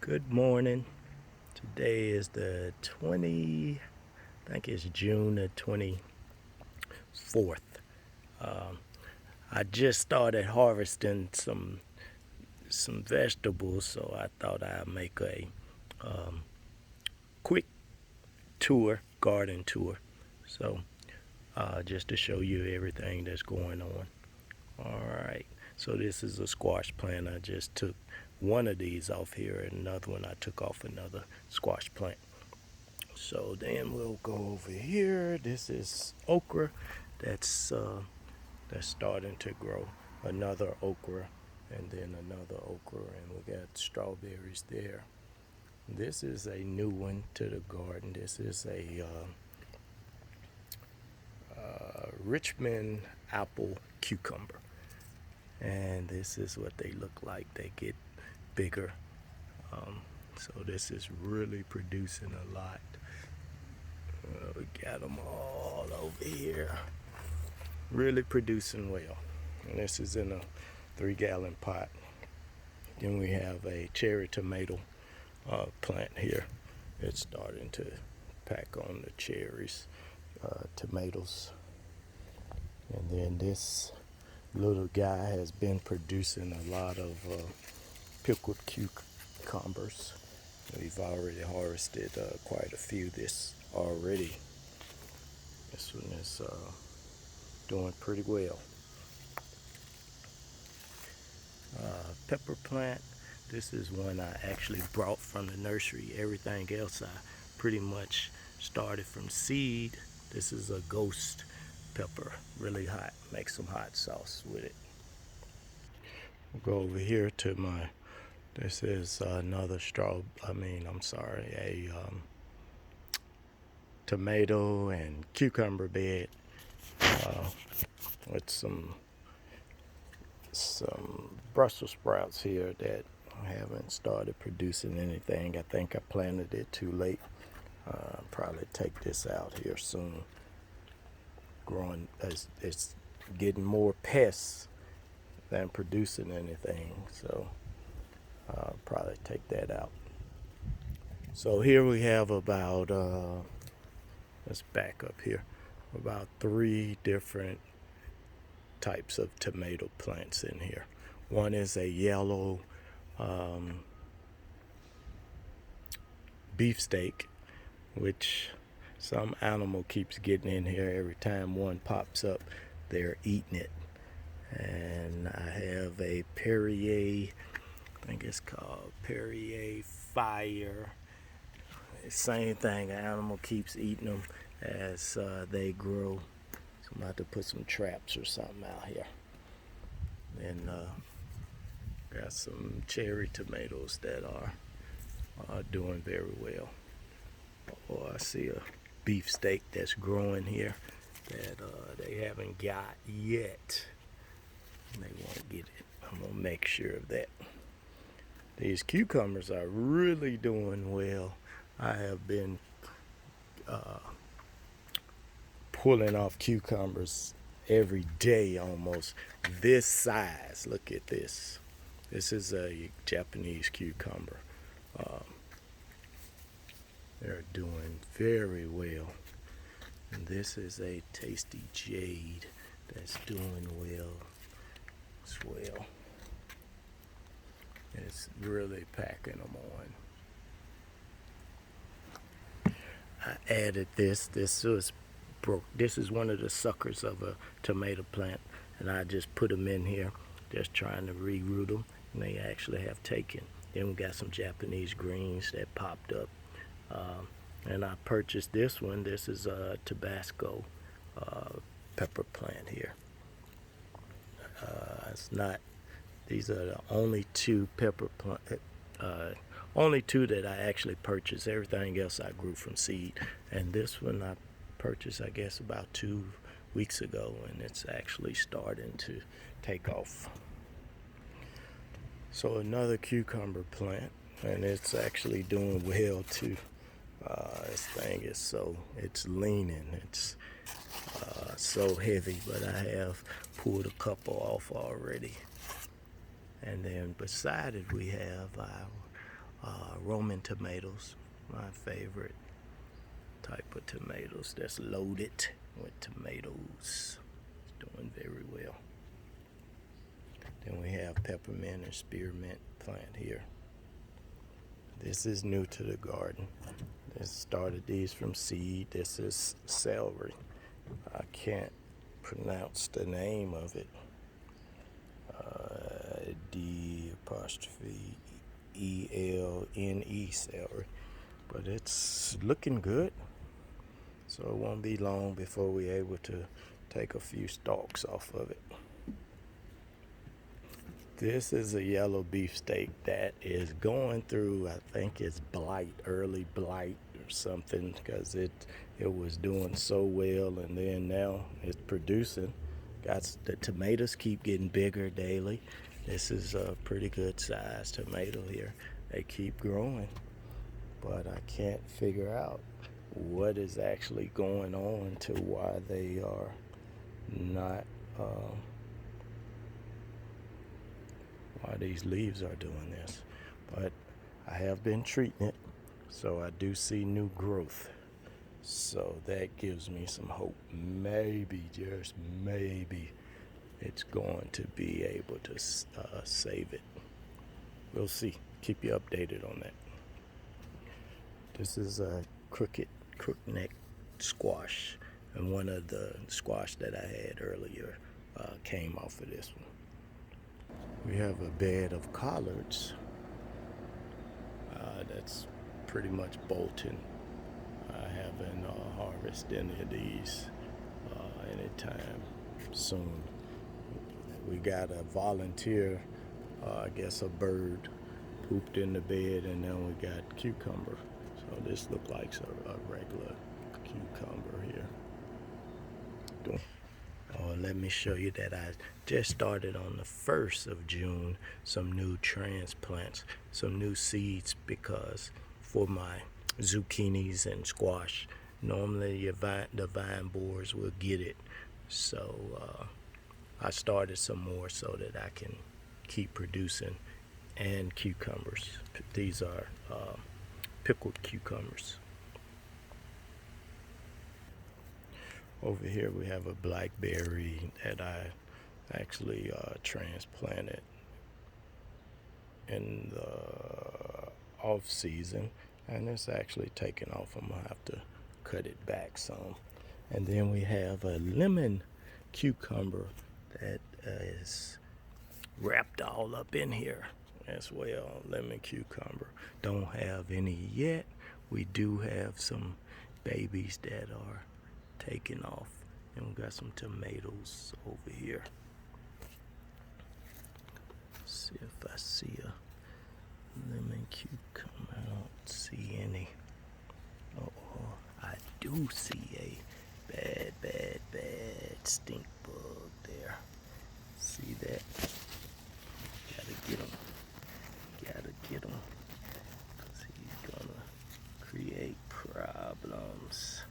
Good morning. Today is the I think it's June the 24th. I just started harvesting some vegetables, so I thought I'd make a quick garden tour. So just to show you everything that's going on. All right. So this is a squash plant. I just took one of these off here, and another one I took off another squash plant. So then we'll go over here. This is okra that's starting to grow. Another okra, and then another okra, and we got strawberries there. This is a new one to the garden. This is a Richmond apple cucumber, and this is what they look like. They get bigger. So this is really producing a lot. We got them all over here, really producing well. And this is in a 3-gallon pot. Then we have a cherry tomato plant here. It's starting to pack on the cherries, tomatoes. And then this little guy has been producing a lot of pickled cucumbers. We've already harvested quite a few this already. This one is doing pretty well. Pepper plant. This is one I actually brought from the nursery. Everything else I pretty much started from seed. This is a ghost pepper, really hot. Make some hot sauce with it. We'll go over here to this is another a tomato and cucumber bed with some Brussels sprouts here that haven't started producing anything. I think I planted it too late. Probably take this out here soon. Growing, it's getting more pests than producing anything, so I'll probably take that out. So here we have about let's back up here, about 3 different types of tomato plants in here. One is a yellow beefsteak, which some animal keeps getting in here. Every time one pops up, they're eating it. And I have a Perrier, I think it's called Perrier Fire. Same thing, an animal keeps eating them as they grow. So I'm about to put some traps or something out here. And got some cherry tomatoes that are doing very well. Oh, I see a beefsteak that's growing here that they haven't got yet. They won't get it. I'm gonna make sure of that. These cucumbers are really doing well. I have been pulling off cucumbers every day almost. This size, look at this. This is a Japanese cucumber. They're doing very well. And this is a Tasty Jade that's doing well as well. It's really packing them on. I added this. This is one of the suckers of a tomato plant, and I just put them in here, just trying to reroot them, and they actually have taken. Then we got some Japanese greens that popped up, and I purchased this one. This is a Tabasco pepper plant here. It's not. These are the only 2 pepper plant. Only 2 that I actually purchased. Everything else I grew from seed. And this one I purchased, I guess, about 2 weeks ago, and it's actually starting to take off. So another cucumber plant, and it's actually doing well too. This thing is it's leaning. It's so heavy, but I have pulled a couple off already. And then beside it we have our Roman tomatoes, my favorite type of tomatoes that's loaded with tomatoes. It's doing very well. Then we have peppermint and spearmint plant here. This is new to the garden. This started these from seed. This is celery. I can't pronounce the name of it. D''E'' celery. But it's looking good. So it won't be long before we're able to take a few stalks off of it. This is a yellow beefsteak that is going through, I think it's blight, early blight or something, because it was doing so well, and then now it's producing. The tomatoes keep getting bigger daily. This is a pretty good sized tomato here. They keep growing, but I can't figure out what is actually going on to why they are not why these leaves are doing this. But I have been treating it, so I do see new growth. So that gives me some hope. Maybe, just maybe, it's going to be able to save it. We'll see. Keep you updated on that. This is a crookneck squash, and one of the squash that I had earlier came off of this one. We have a bed of collards that's pretty much bolting. I haven't harvested any of these anytime soon. We got a volunteer, I guess a bird pooped in the bed, and then we got cucumber. So this looks like a regular cucumber here. Let me show you that I just started on the 1st of June some new transplants, some new seeds, because for my zucchinis and squash, normally the vine borers will get it. So I started some more so that I can keep producing. And cucumbers. These are pickled cucumbers. Over here we have a blackberry that I actually transplanted in the off season, and it's actually taken off. I'm gonna have to cut it back some. And then we have a lemon cucumber that is wrapped all up in here as well. Lemon cucumber. Don't have any yet. We do have some babies that are taking off, and we got some tomatoes over here. Let's see if I see a lemon cucumber. I don't see any. Oh, I do see a bad stink bug there. See that? Gotta get him. Because he's gonna create problems.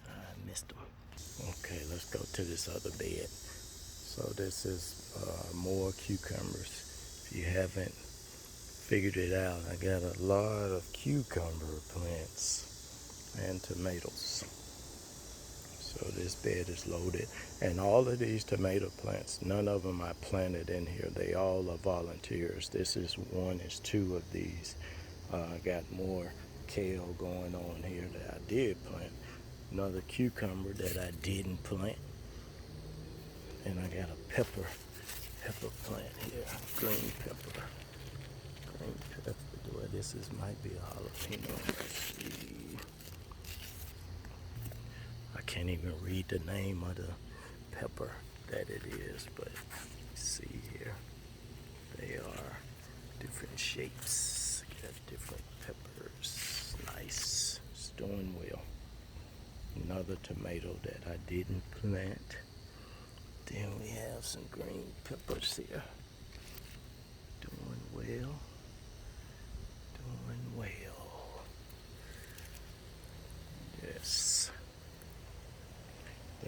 I missed him. Okay, let's go to this other bed. So this is more cucumbers. If you haven't figured it out, I got a lot of cucumber plants and tomatoes. So this bed is loaded, and all of these tomato plants, none of them I planted in here. They all are volunteers. This is two of these. I got more kale going on here that I did plant. Another cucumber that I didn't plant. And I got a pepper plant here, green pepper. Well, this might be a jalapeno. Let's see. I can't even read the name of the pepper that it is, but see here, they are different shapes. Got different peppers. Nice. It's doing well. Another tomato that I didn't plant. Then we have some green peppers here. Doing well. Yes.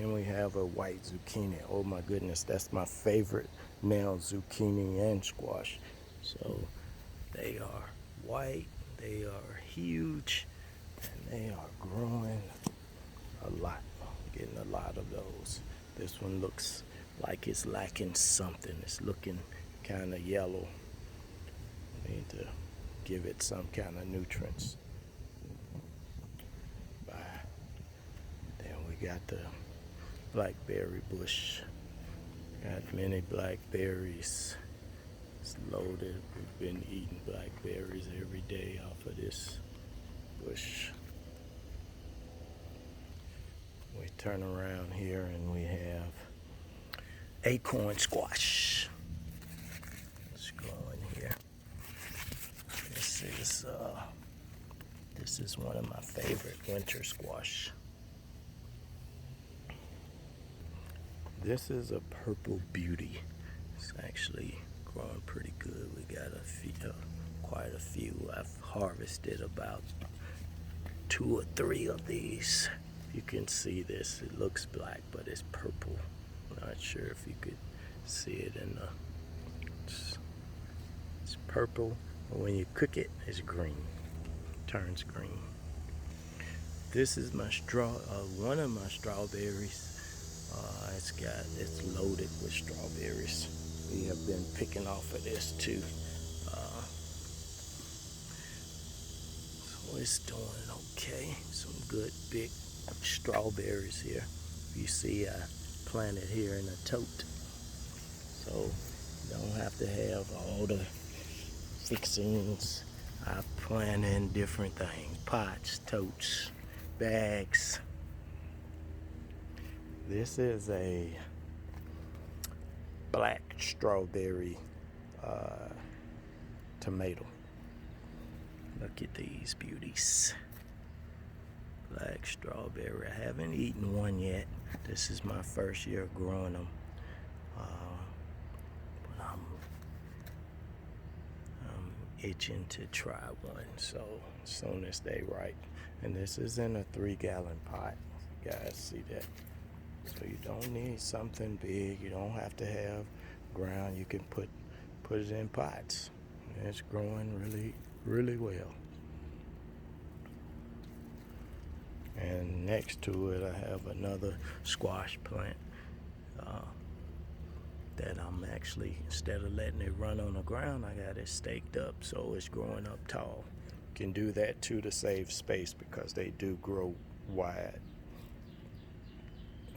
Then we have a white zucchini. Oh my goodness, that's my favorite now, zucchini and squash. So they are white, they are huge, and they are growing a lot. Getting a lot of those. This one looks like it's lacking something. It's looking kind of yellow. Need to give it some kind of nutrients. Then we got the blackberry bush. Got many blackberries. It's loaded. We've been eating blackberries every day off of this bush. We turn around here and we have acorn squash. It's growing here. This is one of my favorite winter squash. This is a purple beauty. It's actually growing pretty good. We got quite a few. I've harvested about 2 or 3 of these. You can see this. It looks black, but it's purple. I'm not sure if you could see it in the. It's purple, but when you cook it, it's green. Turns green. This is my one of my strawberries. It's loaded with strawberries. We have been picking off of this too. So it's doing okay. Some good big strawberries here. You see, I planted here in a tote, so you don't have to have all the fixings. I plant in different things: pots, totes, bags. This is a black strawberry tomato. Look at these beauties. Black strawberry. I haven't eaten one yet. This is my first year growing them. But I'm itching to try one. So as soon as they ripe. And this is in a 3-gallon pot. You guys see that? So you don't need something big. You don't have to have ground. You can put it in pots. And it's growing really, really well. And next to it, I have another squash plant that I'm actually, instead of letting it run on the ground, I got it staked up so it's growing up tall. You can do that too to save space because they do grow wide.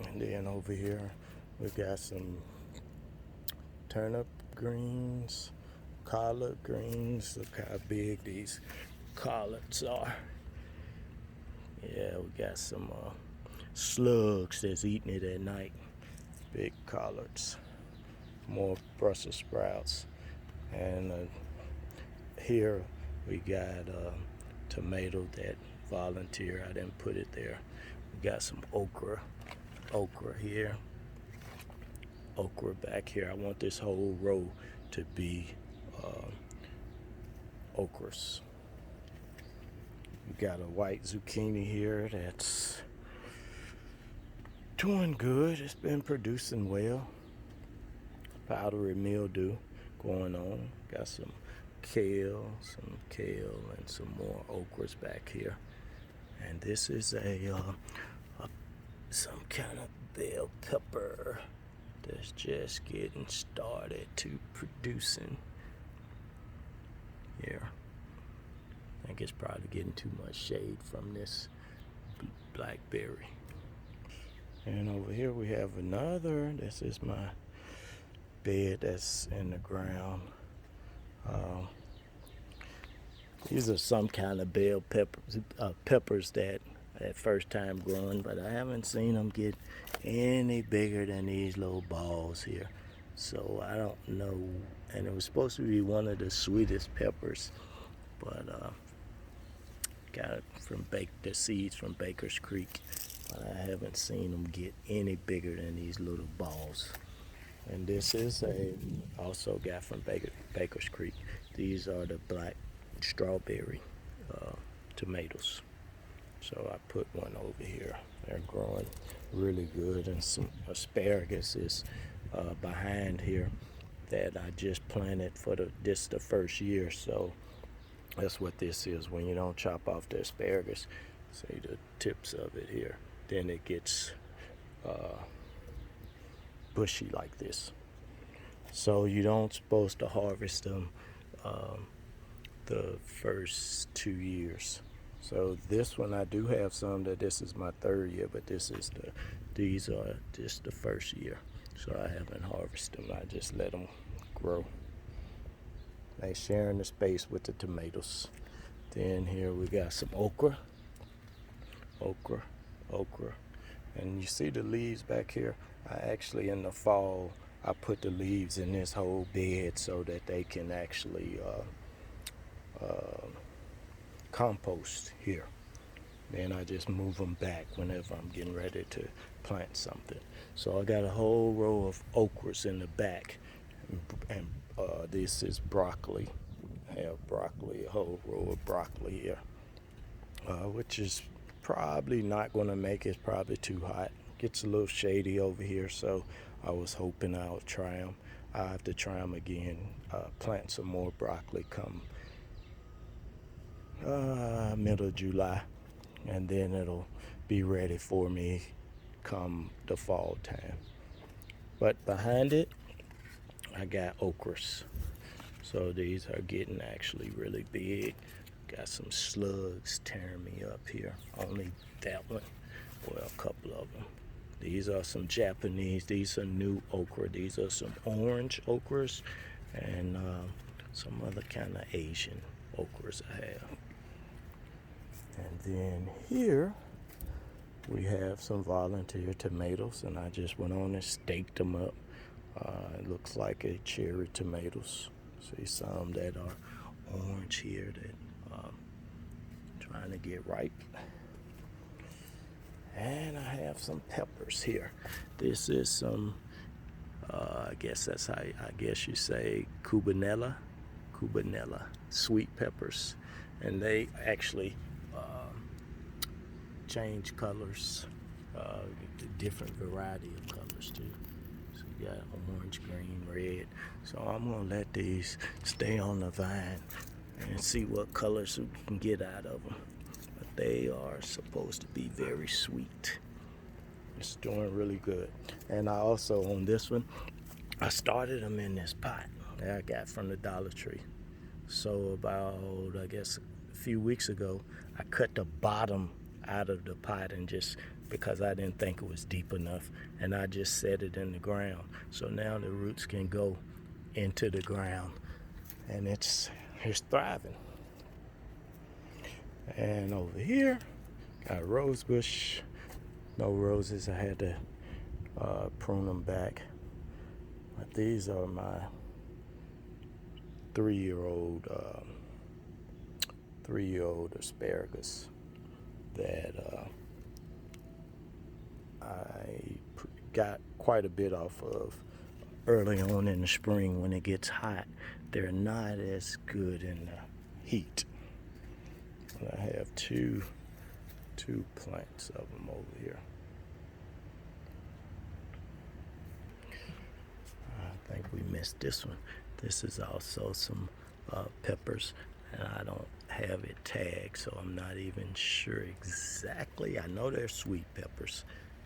And then over here, we've got some turnip greens, collard greens. Look how big these collards are. Yeah, we got some slugs that's eating it at night. Big collards. More Brussels sprouts. And here we got tomato that volunteer. I didn't put it there. We got some okra here. Okra back here. I want this whole row to be okras. We got a white zucchini here that's doing good. It's been producing well. Powdery mildew going on. Got some kale, and some more okras back here. And this is some kind of bell pepper that's just getting started to producing here. I think it's probably getting too much shade from this blackberry. And over here we have another. This is my bed that's in the ground. These are some kind of bell peppers that at first time growing, but I haven't seen them get any bigger than these little balls here. So I don't know. And it was supposed to be one of the sweetest peppers, but got it from the seeds from Baker's Creek. But I haven't seen them get any bigger than these little balls. And this is also got from Baker's Creek. These are the black strawberry tomatoes. So I put one over here. They're growing really good, and some asparagus is behind here that I just planted for the first year. So that's what this is. When you don't chop off the asparagus, say the tips of it here, then it gets bushy like this. So you don't supposed to harvest them the first 2 years. So this one I do have some that this is my third year, but these are just the first year. So I haven't harvested them. I just let them grow. They sharing the space with the tomatoes. Then here we got some okra. And you see the leaves back here? I actually, in the fall, I put the leaves in this whole bed so that they can actually compost here. Then I just move them back whenever I'm getting ready to plant something. So I got a whole row of okras in the back, and this is broccoli. I have broccoli, a whole row of broccoli here, which is probably not going to make it. Probably too hot. Gets a little shady over here, so I was hoping I'll try them. I have to try them again. Plant some more broccoli come middle of July, and then it'll be ready for me come the fall time. But behind it, I got okras. So these are getting actually really big. Got some slugs tearing me up here. Only that one. Well, a couple of them. These are some Japanese. These are new okra. These are some orange okras and some other kind of Asian okras I have. And then here we have some volunteer tomatoes, and I just went on and staked them up. It looks like a cherry tomatoes. See some that are orange here that trying to get ripe. And I have some peppers here. This is some, I guess that's how you say cubanella, sweet peppers, and they actually change colors, different variety of colors too. So you got orange, green, red. So I'm gonna let these stay on the vine and see what colors we can get out of them. But they are supposed to be very sweet. It's doing really good. And I also, on this one, I started them in this pot that I got from the Dollar Tree. So about, I guess, a few weeks ago, I cut the bottom out of the pot, and just because I didn't think it was deep enough, and I just set it in the ground. So now the roots can go into the ground, and it's thriving. And over here, got a rose bush. No roses. I had to prune them back. But these are my three-year-old asparagus that I got quite a bit off of early on in the spring when it gets hot. They're not as good in the heat. But I have two plants of them over here. I think we missed this one. This is also some peppers, and I don't have it tagged, so I'm not even sure exactly. I know they're sweet peppers,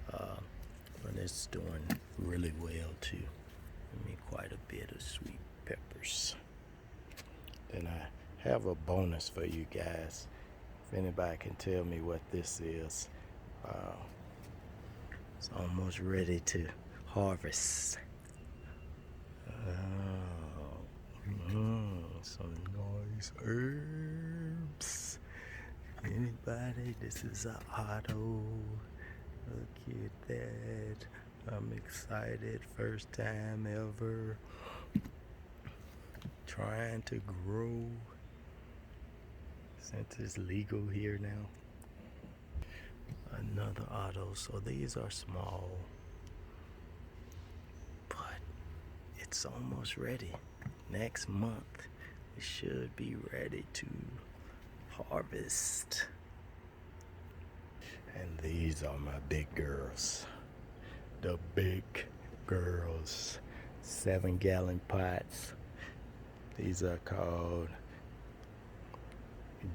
but it's doing really well too. I mean, quite a bit of sweet peppers. Then I have a bonus for you guys. If anybody can tell me what this is, it's almost ready to harvest. Some nice herbs. Anybody? This is an auto. Look at that. I'm excited. First time ever trying to grow, since it's legal here now. Another auto. So these are small, but it's almost ready. Next month it should be ready to harvest. And these are my big girls. The big girls. 7-gallon pots. These are called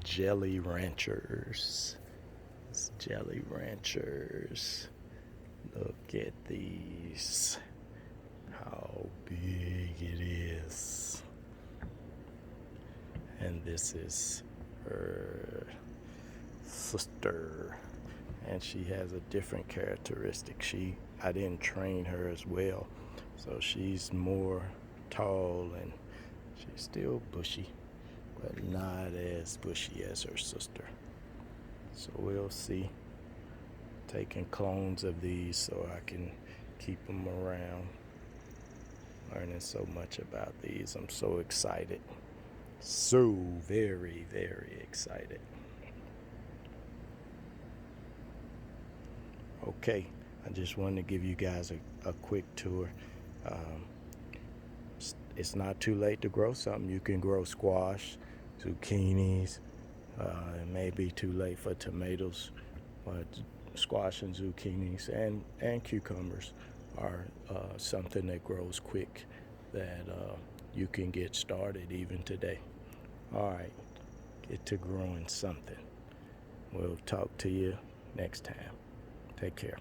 Jelly Ranchers. It's Jelly Ranchers. Look at these. How big it is. And this is her sister. And she has a different characteristic. I didn't train her as well. So she's more tall and she's still bushy, but not as bushy as her sister. So we'll see. Taking clones of these so I can keep them around. Learning so much about these. I'm so excited. So very, very excited. Okay, I just wanted to give you guys a quick tour. It's not too late to grow something. You can grow squash, zucchinis. It may be too late for tomatoes, but squash and zucchinis and cucumbers are something that grows quick that you can get started even today. All right, get to growing something. We'll talk to you next time. Take care.